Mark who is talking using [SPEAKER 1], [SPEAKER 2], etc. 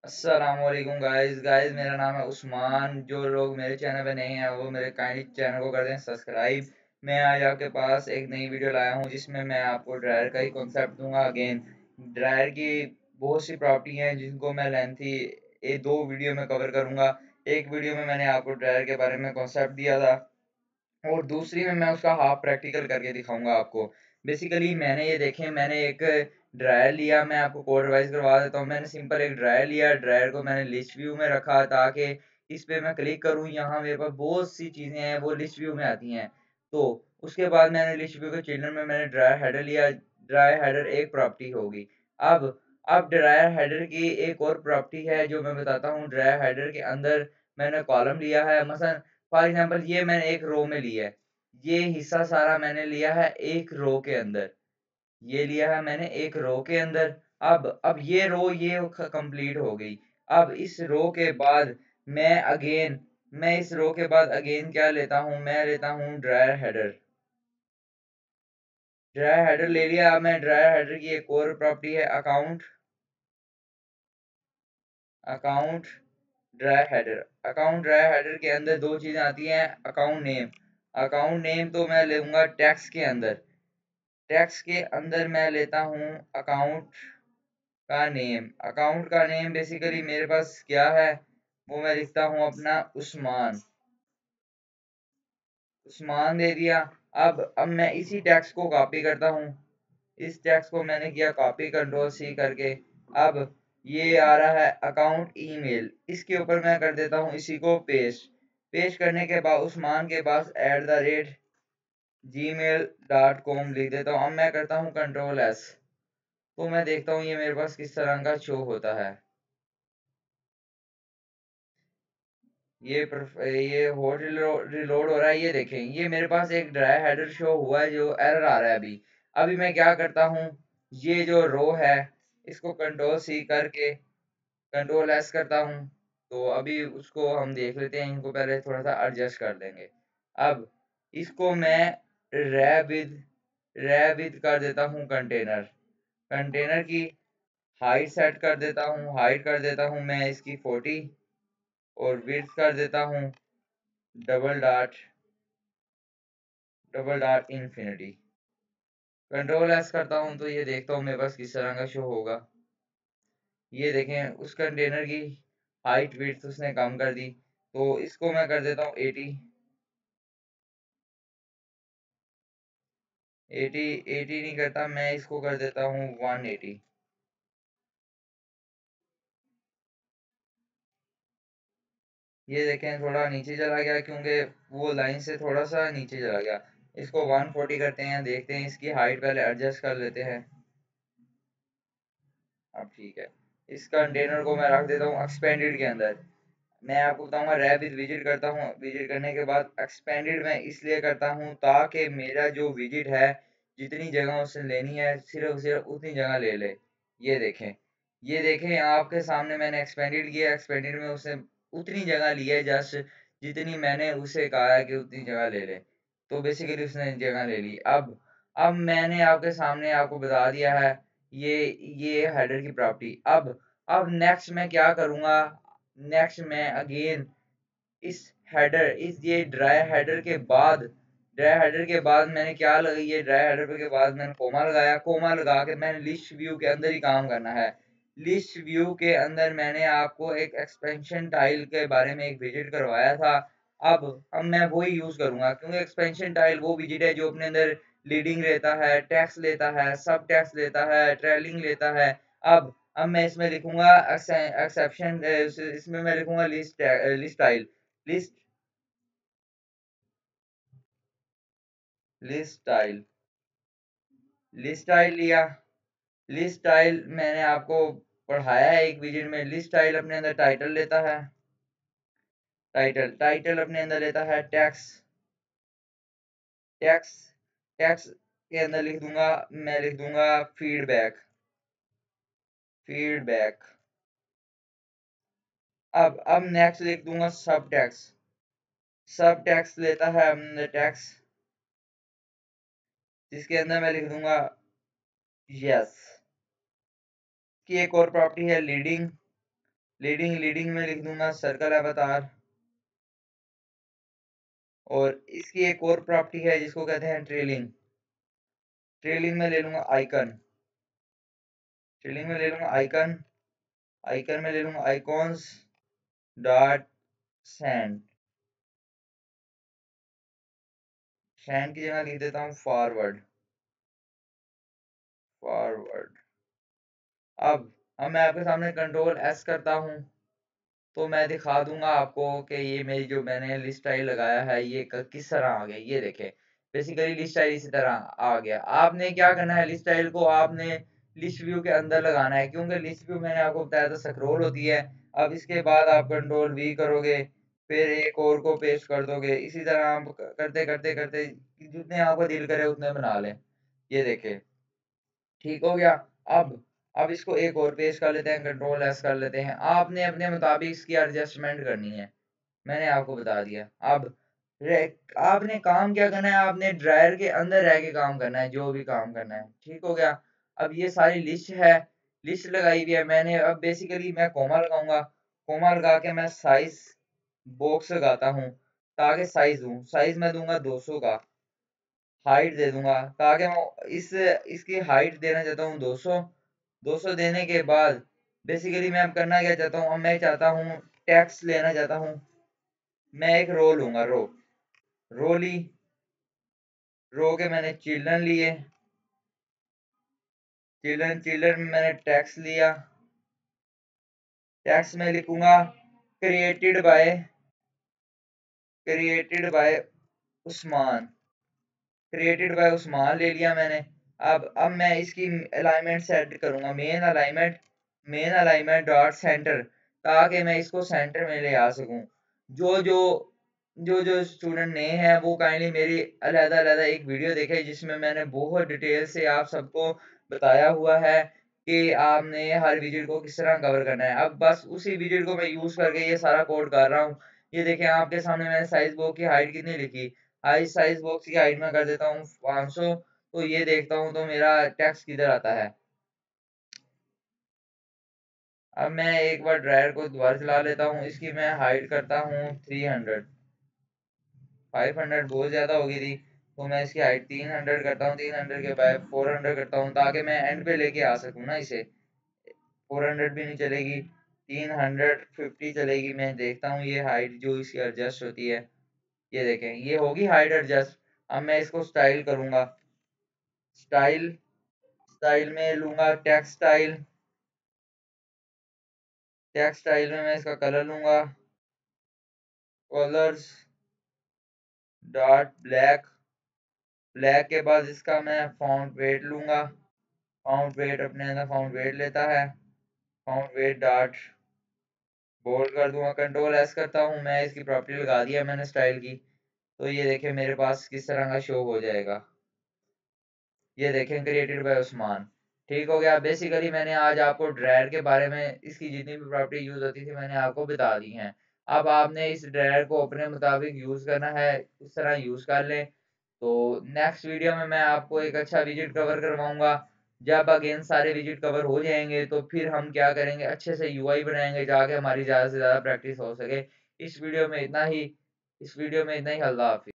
[SPEAKER 1] अस्सलामुअलैकुम गाइस मेरा नाम है उस्मान। जो लोग मेरे चैनल पे नहीं हैं वो मेरे काइंडली चैनल को कर दें सब्सक्राइब। मैं आज आपके पास एक नई वीडियो लाया हूँ जिसमें मैं आपको ड्रायर का ही कॉन्सेप्ट दूंगा। अगेन ड्रायर की बहुत सी प्रॉपर्टी हैं जिनको मैं लेंथी ये दो वीडियो में कवर करूंगा। एक वीडियो में मैंने आपको ड्रायर के बारे में कॉन्सेप्ट दिया था और दूसरी में मैं उसका हाफ प्रैक्टिकल करके दिखाऊंगा आपको। बेसिकली मैंने ये देखें, मैंने एक ड्रायर लिया। मैं आपको कोड रिवाइज करवा देता हूँ। मैंने सिंपल एक ड्रायर लिया, ड्रायर को मैंने लिस्ट व्यू में रखा ताकि इस पे मैं क्लिक करूँ, यहाँ मेरे पास बहुत सी चीज़ें हैं वो लिस्ट व्यू में आती हैं। तो उसके बाद मैंने लिस्ट व्यू के चिल्ड्रन में मैंने ड्रायर हेडर लिया। ड्रायर हेडर एक प्रॉपर्टी होगी। अब अब ड्रायर हेडर की एक और प्रॉपर्टी है जो मैं बताता हूँ। ड्रायर हेडर के अंदर मैंने कॉलम लिया है। मसलन फॉर एग्जांपल ये मैंने एक रो में लिया है। ये हिस्सा सारा मैंने लिया है एक रो के अंदर। ये लिया है मैंने एक रो के अंदर। अब ये रो ये कंप्लीट हो गई। अब इस रो के बाद मैं इस रो के बाद अगेन क्या लेता हूँ, मैं लेता हूँ ड्रायर हेडर। ड्रायर हेडर ले लिया। अब मैं ड्रायर हेडर की एक और प्रॉपर्टी है account. Account dry header. Account dry header के अंदर दो चीजें आती हैं। अकाउंट नेम, अकाउंट नेम तो मैं लूंगा टैक्स के अंदर। टैक्स के अंदर मैं लेता हूँ अकाउंट का नेम। अकाउंट का नेम बेसिकली मेरे पास क्या है, वो मैं लिखता हूँ अपना उस्मान। उस्मान दे दिया। अब मैं इसी टैक्स को कॉपी करता हूँ। इस टैक्स को मैंने किया कॉपी, कंट्रोल सी करके। अब ये आ रहा है अकाउंट ईमेल, इसके ऊपर मैं कर देता हूँ इसी को पेस्ट। पेस्ट करने के बाद उस्मान के पास @gmail.com लिख देता हूँ। अब मैं करता हूँ कंट्रोल एस, तो मैं देखता हूँ ये मेरे पास किस तरह का शो होता है। ये हॉट रिलोड हो रहा है। ये देखें, ये मेरे पास एक ड्राई हेडर शो हुआ है जो एरर आ रहा है अभी। अभी मैं क्या करता हूँ, ये जो रो है इसको कंट्रोल सी करके कंट्रोल एस करता हूँ। तो अभी उसको हम देख लेते हैं। इनको पहले थोड़ा सा एडजस्ट कर लेंगे। अब इसको मैं रैबिद कर देता हूँ कंटेनर। कंटेनर की हाइट सेट कर देता हूँ। हाइट कर देता हूँ मैं इसकी 40 और विड्थ कर देता हूँ double dot infinity. Control S करता हूँ तो ये देखता हूँ मेरे पास किस तरह का शो होगा। ये देखें, उस कंटेनर की हाइट विड्थ उसने कम कर दी। तो इसको मैं कर देता हूँ 80। 80 नहीं करता, मैं इसको कर देता हूँ 180। ये देखें थोड़ा नीचे चला गया क्योंकि वो लाइन से थोड़ा सा नीचे चला गया। इसको 140 करते हैं, देखते हैं इसकी हाइट पहले एडजस्ट कर लेते हैं। अब ठीक है। इस कंटेनर को मैं रख देता हूँ एक्सपेंडेड के अंदर। मैं आपको बताऊंगा रैप विद विजिट करता हूँ। विजिट करने के बाद एक्सपेंडेड मैं इसलिए करता हूँ ताकि मेरा जो विजिट है जितनी जगह उसने लेनी है सिर्फ सिर्फ उतनी जगह ले ले। ये देखें, ये देखें आपके सामने मैंने एक्सपेंडेड किया। एक्सपेंडेड में उसने उतनी जगह ली है जस्ट जितनी मैंने उसे कहा है कि उतनी जगह ले ले। तो बेसिकली उसने जगह ले ली। अब मैंने आपके सामने आपको बता दिया है ये ये हेडर की प्रॉपर्टी। अब नेक्स्ट मैं क्या करूँगा, नेक्स्ट मैं अगेन इस इस ये ड्राई हेडर के बाद मैंने क्या लगाई, ये ड्राई हेडर के बाद मैंने कोमा लगाया। कोमा लगा के मैंने लिस्ट व्यू के अंदर ही काम करना है। लिस्ट व्यू के अंदर मैंने आपको एक एक्सपेंशन टाइल के बारे में एक विजिट करवाया था। अब मैं वही यूज करूंगा क्योंकि एक्सपेंशन टाइल वो विजिट है जो अपने अंदर लीडिंग लेता है, टैक्स लेता है, सब टैक्स लेता है, ट्रेलिंग लेता है। अब मैं इसमें लिखूंगा एक्सेप्शन, इसमें मैं लिखूंगा list tile. List list tile list style लिया। लिस्ट स्टाइल मैंने आपको पढ़ाया है एक विजिट में। लिस्ट स्टाइल अपने अंदर टाइटल लेता है। टाइटल अपने अंदर लेता है टैक्स। टैक्स टैक्स के अंदर मैं लिख दूंगा फीडबैक। फीडबैक। अब नेक्स्ट लिख दूंगा सब टैक्स। सब टैक्स लेता है टैक्स, जिसके अंदर मैं लिख दूंगा यस। की एक और प्रॉपर्टी है लीडिंग। लीडिंग में लिख दूंगा सर्कल अवतार। और इसकी एक और प्रॉपर्टी है जिसको कहते हैं ट्रेलिंग। ट्रेलिंग में ले लूंगा आइकन। ट्रेलिंग में ले लूंगा आइकन। आइकन में ले लूंगा आइकॉन्स डॉट सेंड। सेंड की जगह लिख देता हूँ फॉरवर्ड। फॉरवर्ड। अब मैं आपके सामने कंट्रोल एस करता हूँ तो मैं दिखा दूंगा आपको कि ये मेरी जो मैंने लिस्ट स्टाइल लगाया है ये किस तरह आ गया। ये देखें बेसिकली लिस्ट स्टाइल इसी तरह आ गया। आपने क्या करना है, लिस्ट स्टाइल को आपने लिस्ट व्यू के अंदर लगाना है, क्योंकि लिस्ट व्यू मैंने आपको बताया था स्क्रॉल होती है। अब इसके बाद आप कंट्रोल वी करोगे, फिर एक और को पेस्ट कर दोगे, इसी तरह आप करते करते करते जितने आपको दिल करे उतने बना लें। ये देखें ठीक हो गया। अब इसको एक और पेस्ट कर लेते हैं, कंट्रोल एस कर लेते हैं। आपने अपने मुताबिक इसकी एडजस्टमेंट करनी है, मैंने आपको बता दिया। अब आपने काम क्या करना है, आपने ड्रायर के अंदर रह के काम करना है, जो भी काम करना है। ठीक हो गया। अब ये सारी लिस्ट है, लिस्ट लगाई हुई है मैंने। अब बेसिकली मैं कोमा लगाऊंगा, कोमा लगा के मैं साइज बॉक्स लगाता हूँ ताकि साइज दूं। साइज मैं दूंगा 200 का। हाइट दे दूंगा ताकि मैं इसकी हाइट देना चाहता हूँ 200। 200 देने के बाद बेसिकली मैं अब करना क्या चाहता हूँ, अब मैं चाहता हूँ टेक्स्ट लेना चाहता हूँ। मैं एक रो लूंगा, रो ली। रो के मैंने चिल्ड्रन लिए, चिल्ड्रन में मैंने टेक्स्ट लिया। टेक्स्ट में लिखूंगा created by Usman. Created by Usman ले लिया मैंने। अब मैं इसकी अलाइनमेंट सेट करूंगा, मेन अलाइनमेंट डॉट सेंटर, ताकि मैं इसको सेंटर में ले आ सकूं। जो जो जो स्टूडेंट नए हैं वो काइंडली मेरी अलग-अलग एक वीडियो देखे जिसमें मैंने बहुत डिटेल से आप सबको बताया हुआ है कि आपने हर विजिट को किस तरह कवर करना है। अब बस उसी विजिट को मैं यूज करके ये सारा कोड कर रहा हूँ। ये देखें आपके सामने मैंने साइज बॉक्स की हाइट कितनी लिखी। हाई साइज बॉक्स की हाइट में कर देता हूँ 500। तो ये देखता हूँ तो मेरा टेक्स्ट किधर आता है। अब मैं एक बार ड्रायर को दोबारा चला लेता हूँ, इसकी मैं हाइट करता हूँ 300। 500 बहुत ज्यादा हो गई थी, तो मैं इसकी हाइट 300 करता हूँ। 300 के बाद 400 करता हूँ ताकि मैं एंड पे लेके आ सकूँ ना इसे। 400 भी नहीं चलेगी, 350 चलेगी। मैं देखता हूँ ये हाइट जो इसकी एडजस्ट होती है। ये देखें ये होगी हाइट एडजस्ट। अब मैं इसको स्टाइल करूंगा। स्टाइल स्टाइल में लूंगा टेक्स्ट स्टाइल। टेक्स्ट स्टाइल में मैं इसका कलर लूंगा कलर्स डॉट ब्लैक। ब्लैक के बाद इसका मैं फॉन्ट वेट लूंगा। फॉन्ट वेट अपने अंदर फॉन्ट वेट लेता है। फॉन्ट वेट डॉट बोल्ड कर दूंगा। कंट्रोल एस करता हूँ, मैं इसकी प्रॉपर्टी लगा दिया मैंने स्टाइल की। तो ये देखें मेरे पास किस तरह का शो हो जाएगा। ये देखें क्रिएटेड बाय उस्मान। ठीक हो गया। बेसिकली मैंने आज आपको ड्रायर के बारे में इसकी जितनी भी प्रॉपर्टी यूज होती थी मैंने आपको बता दी हैं। अब आपने इस ड्रायर को अपने मुताबिक यूज करना है, इस तरह यूज कर लें। तो नेक्स्ट वीडियो में मैं आपको एक अच्छा विजिट कवर करवाऊंगा। जब अगेन सारे विजिट कवर हो जाएंगे तो फिर हम क्या करेंगे, अच्छे से यूआई बनाएंगे जाके हमारी ज़्यादा से ज़्यादा प्रैक्टिस हो सके। इस वीडियो में इतना ही। अल्लाह हाफिज़।